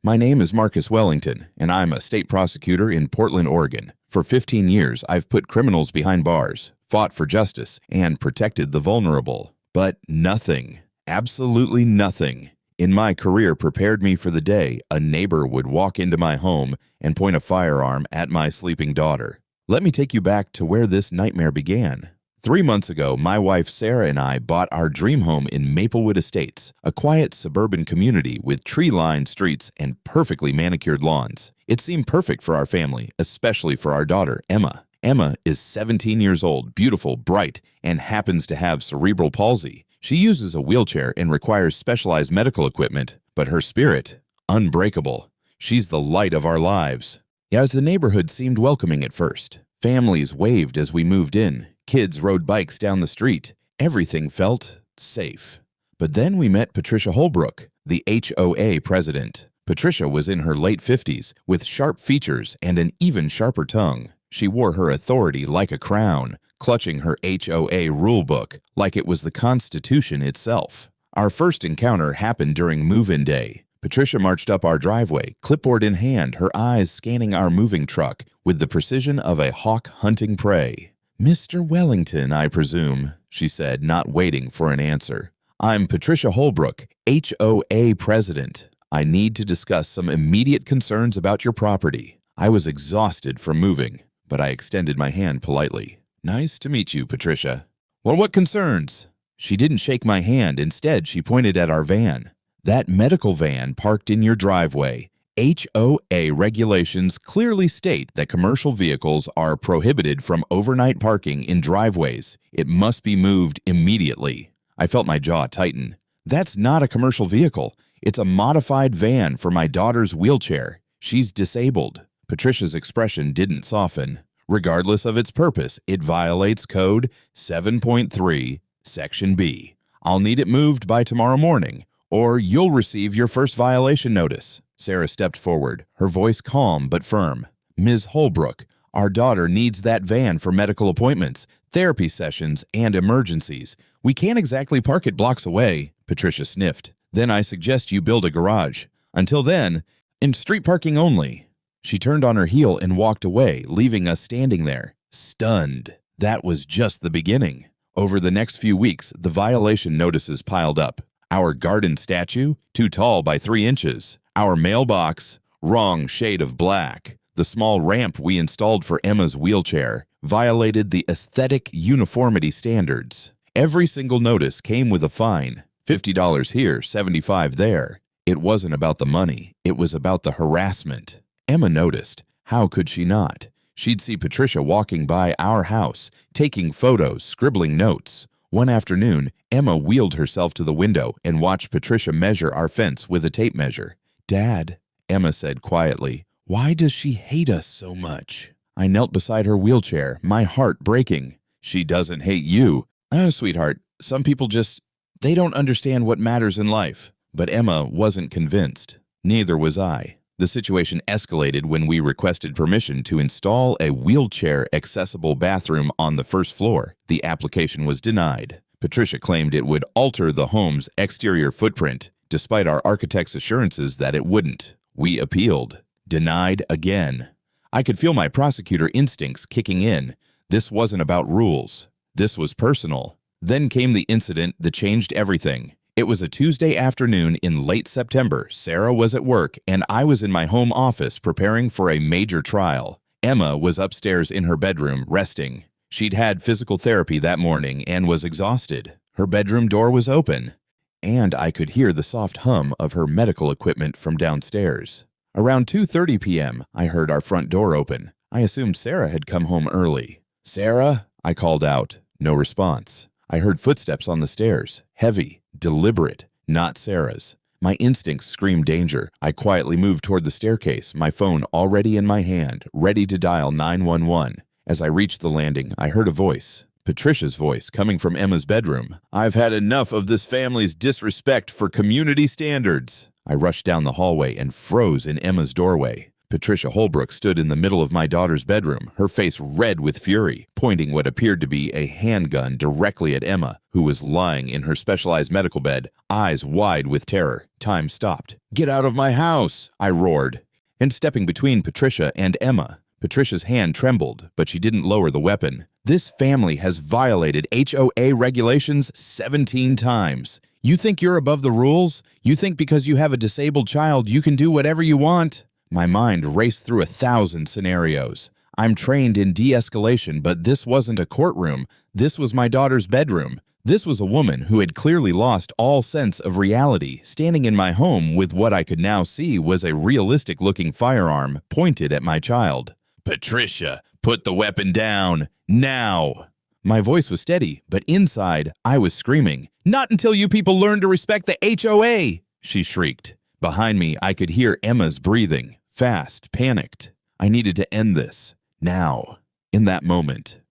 My name is Marcus Wellington, and I'm a state prosecutor in Portland, Oregon. For 15 years, I've put criminals behind bars, fought for justice, and protected the vulnerable. But nothing, absolutely nothing, in my career prepared me for the day a neighbor would walk into my home and point a firearm at my sleeping daughter. Let me take you back to where this nightmare began. 3 months ago, my wife Sarah and I bought our dream home in Maplewood Estates, a quiet suburban community with tree-lined streets and perfectly manicured lawns. It seemed perfect for our family, especially for our daughter, Emma. Emma is 17 years old, beautiful, bright, and happens to have cerebral palsy. She uses a wheelchair and requires specialized medical equipment, but her spirit, unbreakable. She's the light of our lives. As the neighborhood seemed welcoming at first, families waved as we moved in. Kids rode bikes down the street. Everything felt safe. But then we met Patricia Holbrook, the HOA president. Patricia was in her late 50s, with sharp features and an even sharper tongue. She wore her authority like a crown, clutching her HOA rulebook like it was the Constitution itself. Our first encounter happened during move-in day. Patricia marched up our driveway, clipboard in hand, her eyes scanning our moving truck with the precision of a hawk hunting prey. "Mr. Wellington, I presume," she said, not waiting for an answer. "I'm Patricia Holbrook, HOA president. I need to discuss some immediate concerns about your property." I was exhausted from moving, but I extended my hand politely. "Nice to meet you, Patricia." "Well, what concerns?" She didn't shake my hand. Instead, she pointed at our van. "That medical van parked in your driveway. HOA regulations clearly state that commercial vehicles are prohibited from overnight parking in driveways. It must be moved immediately." I felt my jaw tighten. "That's not a commercial vehicle. It's a modified van for my daughter's wheelchair. She's disabled." Patricia's expression didn't soften. "Regardless of its purpose, it violates Code 7.3, Section B. I'll need it moved by tomorrow morning, or you'll receive your first violation notice." Sarah stepped forward, her voice calm but firm. "Ms. Holbrook, our daughter needs that van for medical appointments, therapy sessions, and emergencies. We can't exactly park it blocks away." Patricia sniffed. "Then I suggest you build a garage. Until then, in street parking only." She turned on her heel and walked away, leaving us standing there, stunned. That was just the beginning. Over the next few weeks, the violation notices piled up. Our garden statue, too tall by 3 inches. Our mailbox, wrong shade of black. The small ramp we installed for Emma's wheelchair violated the aesthetic uniformity standards. Every single notice came with a fine, $50 here, $75 there. It wasn't about the money, it was about the harassment. Emma noticed. How could she not? She'd see Patricia walking by our house, taking photos, scribbling notes. One afternoon, Emma wheeled herself to the window and watched Patricia measure our fence with a tape measure. "Dad," Emma said quietly, "why does she hate us so much?" I knelt beside her wheelchair, my heart breaking. "She doesn't hate you." "Oh, sweetheart, some people they don't understand what matters in life." But Emma wasn't convinced. Neither was I. The situation escalated when we requested permission to install a wheelchair-accessible bathroom on the first floor. The application was denied. Patricia claimed it would alter the home's exterior footprint, despite our architect's assurances that it wouldn't. We appealed. Denied again. I could feel my prosecutor instincts kicking in. This wasn't about rules. This was personal. Then came the incident that changed everything. It was a Tuesday afternoon in late September. Sarah was at work, and I was in my home office preparing for a major trial. Emma was upstairs in her bedroom, resting. She'd had physical therapy that morning and was exhausted. Her bedroom door was open, and I could hear the soft hum of her medical equipment from downstairs. Around 2:30 p.m., I heard our front door open. I assumed Sarah had come home early. "Sarah?" I called out. No response. I heard footsteps on the stairs, heavy, deliberate, not Sarah's. My instincts screamed danger. I quietly moved toward the staircase, my phone already in my hand, ready to dial 911. As I reached the landing, I heard a voice. Patricia's voice, coming from Emma's bedroom. "I've had enough of this family's disrespect for community standards." I rushed down the hallway and froze in Emma's doorway. Patricia Holbrook stood in the middle of my daughter's bedroom, her face red with fury, pointing what appeared to be a handgun directly at Emma, who was lying in her specialized medical bed, eyes wide with terror. Time stopped. "Get out of my house!" I roared. And stepping between Patricia and Emma, Patricia's hand trembled, but she didn't lower the weapon. "This family has violated HOA regulations 17 times. You think you're above the rules? You think because you have a disabled child you can do whatever you want?" My mind raced through 1,000 scenarios. I'm trained in de-escalation, but this wasn't a courtroom. This was my daughter's bedroom. This was a woman who had clearly lost all sense of reality, standing in my home with what I could now see was a realistic-looking firearm pointed at my child. "Patricia, put the weapon down, now!" My voice was steady, but inside, I was screaming. "Not until you people learn to respect the HOA!" she shrieked. Behind me, I could hear Emma's breathing. Fast, panicked. I needed to end this. Now. In that moment.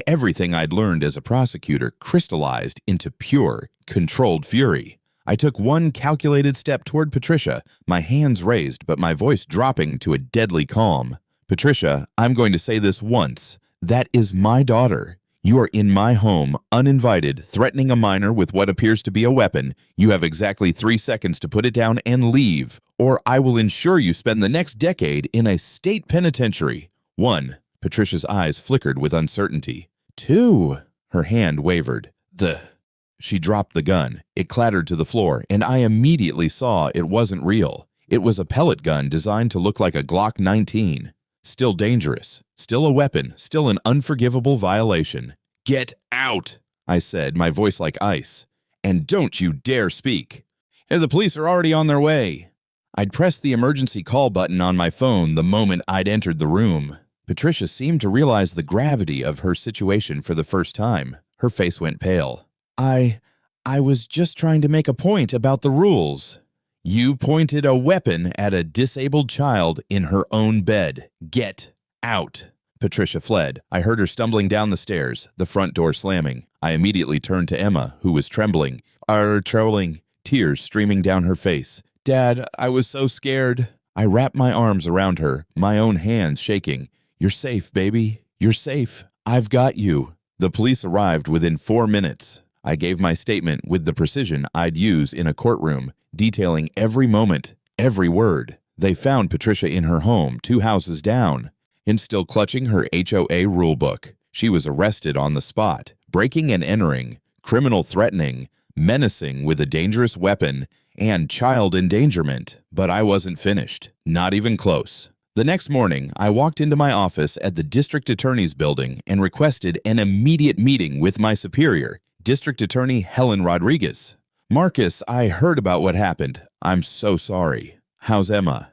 Everything I'd learned as a prosecutor crystallized into pure, controlled fury. I took one calculated step toward Patricia, my hands raised but my voice dropping to a deadly calm. "Patricia, I'm going to say this once. That is my daughter. You are in my home, uninvited, threatening a minor with what appears to be a weapon. You have exactly 3 seconds to put it down and leave, or I will ensure you spend the next decade in a state penitentiary." 1. Patricia's eyes flickered with uncertainty. 2. Her hand wavered. She dropped the gun. It clattered to the floor, and I immediately saw it wasn't real. It was a pellet gun designed to look like a Glock 19. Still dangerous, still a weapon, still an unforgivable violation. "Get out," I said, my voice like ice. "And don't you dare speak. The police are already on their way." I'd pressed the emergency call button on my phone the moment I'd entered the room. Patricia seemed to realize the gravity of her situation for the first time. Her face went pale. I was just trying to make a point about the rules." "You pointed a weapon at a disabled child in her own bed. Get out." Patricia fled. I heard her stumbling down the stairs, the front door slamming. I immediately turned to Emma, who was trembling, tears streaming down her face. "Dad, I was so scared." I wrapped my arms around her, my own hands shaking. "You're safe, baby. You're safe. I've got you." The police arrived within 4 minutes. I gave my statement with the precision I'd use in a courtroom, detailing every moment, every word. They found Patricia in her home, 2 houses down, and still clutching her HOA rulebook. She was arrested on the spot, breaking and entering, criminal threatening, menacing with a dangerous weapon, and child endangerment. But I wasn't finished. Not even close. The next morning, I walked into my office at the District Attorney's building and requested an immediate meeting with my superior, District Attorney Helen Rodriguez. "Marcus, I heard about what happened. I'm so sorry. How's Emma?"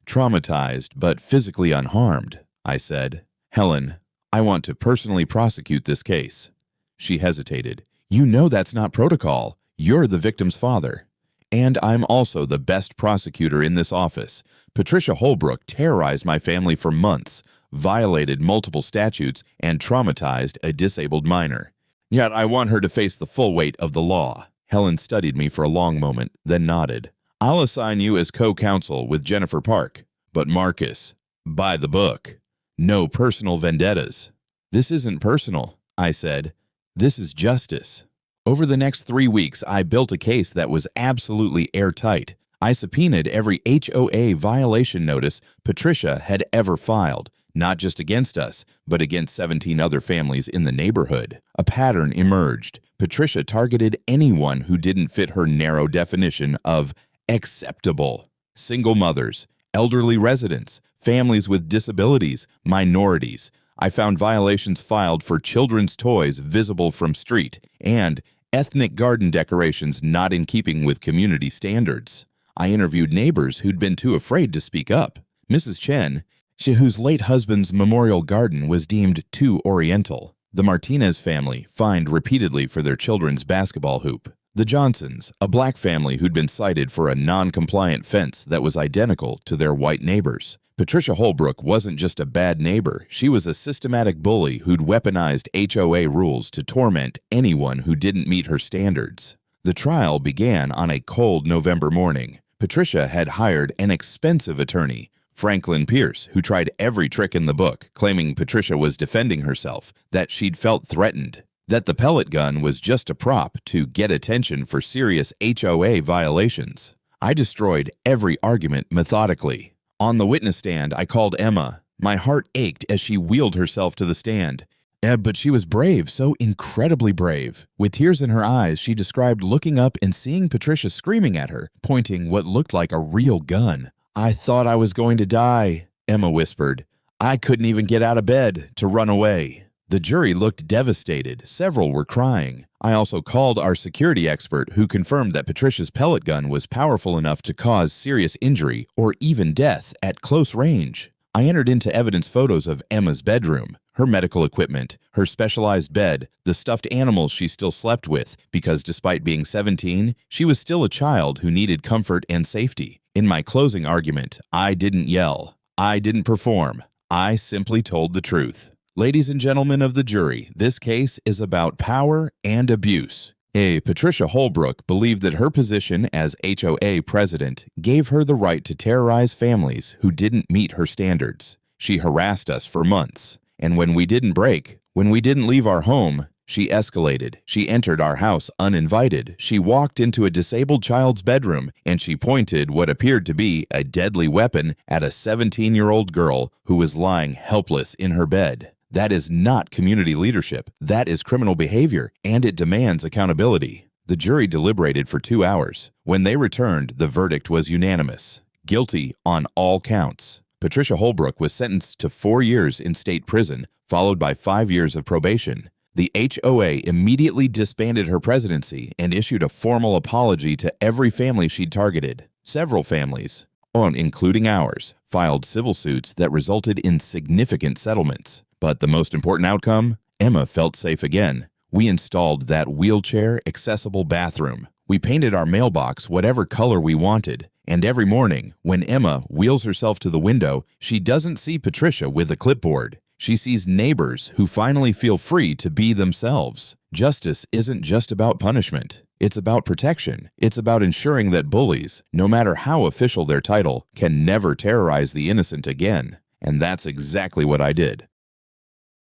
"Traumatized, but physically unharmed," I said. "Helen, I want to personally prosecute this case." She hesitated. "You know that's not protocol. You're the victim's father. And I'm also the best prosecutor in this office. Patricia Holbrook terrorized my family for months, violated multiple statutes, and traumatized a disabled minor. Yet I want her to face the full weight of the law." Helen studied me for a long moment, then nodded. "I'll assign you as co-counsel with Jennifer Park. But Marcus, by the book. No personal vendettas." "This isn't personal," I said. "This is justice." Over the next 3 weeks, I built a case that was absolutely airtight. I subpoenaed every HOA violation notice Patricia had ever filed, not just against us, but against 17 other families in the neighborhood. A pattern emerged. Patricia targeted anyone who didn't fit her narrow definition of acceptable. Single mothers, elderly residents, families with disabilities, minorities. I found violations filed for children's toys visible from street and ethnic garden decorations not in keeping with community standards. I interviewed neighbors who'd been too afraid to speak up. Mrs. Chen, whose late husband's memorial garden was deemed too oriental. The Martinez family, fined repeatedly for their children's basketball hoop. The Johnsons, a black family who'd been cited for a non-compliant fence that was identical to their white neighbors. Patricia Holbrook wasn't just a bad neighbor, she was a systematic bully who'd weaponized HOA rules to torment anyone who didn't meet her standards. The trial began on a cold November morning. Patricia had hired an expensive attorney, Franklin Pierce, who tried every trick in the book, claiming Patricia was defending herself, that she'd felt threatened, that the pellet gun was just a prop to get attention for serious HOA violations. I destroyed every argument methodically. On the witness stand, I called Emma. My heart ached as she wheeled herself to the stand. But she was brave, so incredibly brave. With tears in her eyes, she described looking up and seeing Patricia screaming at her, pointing what looked like a real gun. "I thought I was going to die," Emma whispered. "I couldn't even get out of bed to run away." The jury looked devastated. Several were crying. I also called our security expert, who confirmed that Patricia's pellet gun was powerful enough to cause serious injury or even death at close range. I entered into evidence photos of Emma's bedroom, her medical equipment, her specialized bed, the stuffed animals she still slept with, because despite being 17, she was still a child who needed comfort and safety. In my closing argument, I didn't yell. I didn't perform. I simply told the truth. Ladies and gentlemen of the jury, this case is about power and abuse. Patricia Holbrook believed that her position as HOA president gave her the right to terrorize families who didn't meet her standards. She harassed us for months. And when we didn't break, when we didn't leave our home, she escalated. She entered our house uninvited. She walked into a disabled child's bedroom, and she pointed what appeared to be a deadly weapon at a 17-year-old girl who was lying helpless in her bed. That is not community leadership. That is criminal behavior, and it demands accountability. The jury deliberated for 2 hours. When they returned, the verdict was unanimous. Guilty on all counts. Patricia Holbrook was sentenced to 4 years in state prison, followed by 5 years of probation. The HOA immediately disbanded her presidency and issued a formal apology to every family she'd targeted. Several families, including ours, filed civil suits that resulted in significant settlements. But the most important outcome? Emma felt safe again. We installed that wheelchair-accessible bathroom. We painted our mailbox whatever color we wanted. And every morning, when Emma wheels herself to the window, she doesn't see Patricia with a clipboard. She sees neighbors who finally feel free to be themselves. Justice isn't just about punishment. It's about protection. It's about ensuring that bullies, no matter how official their title, can never terrorize the innocent again. And that's exactly what I did.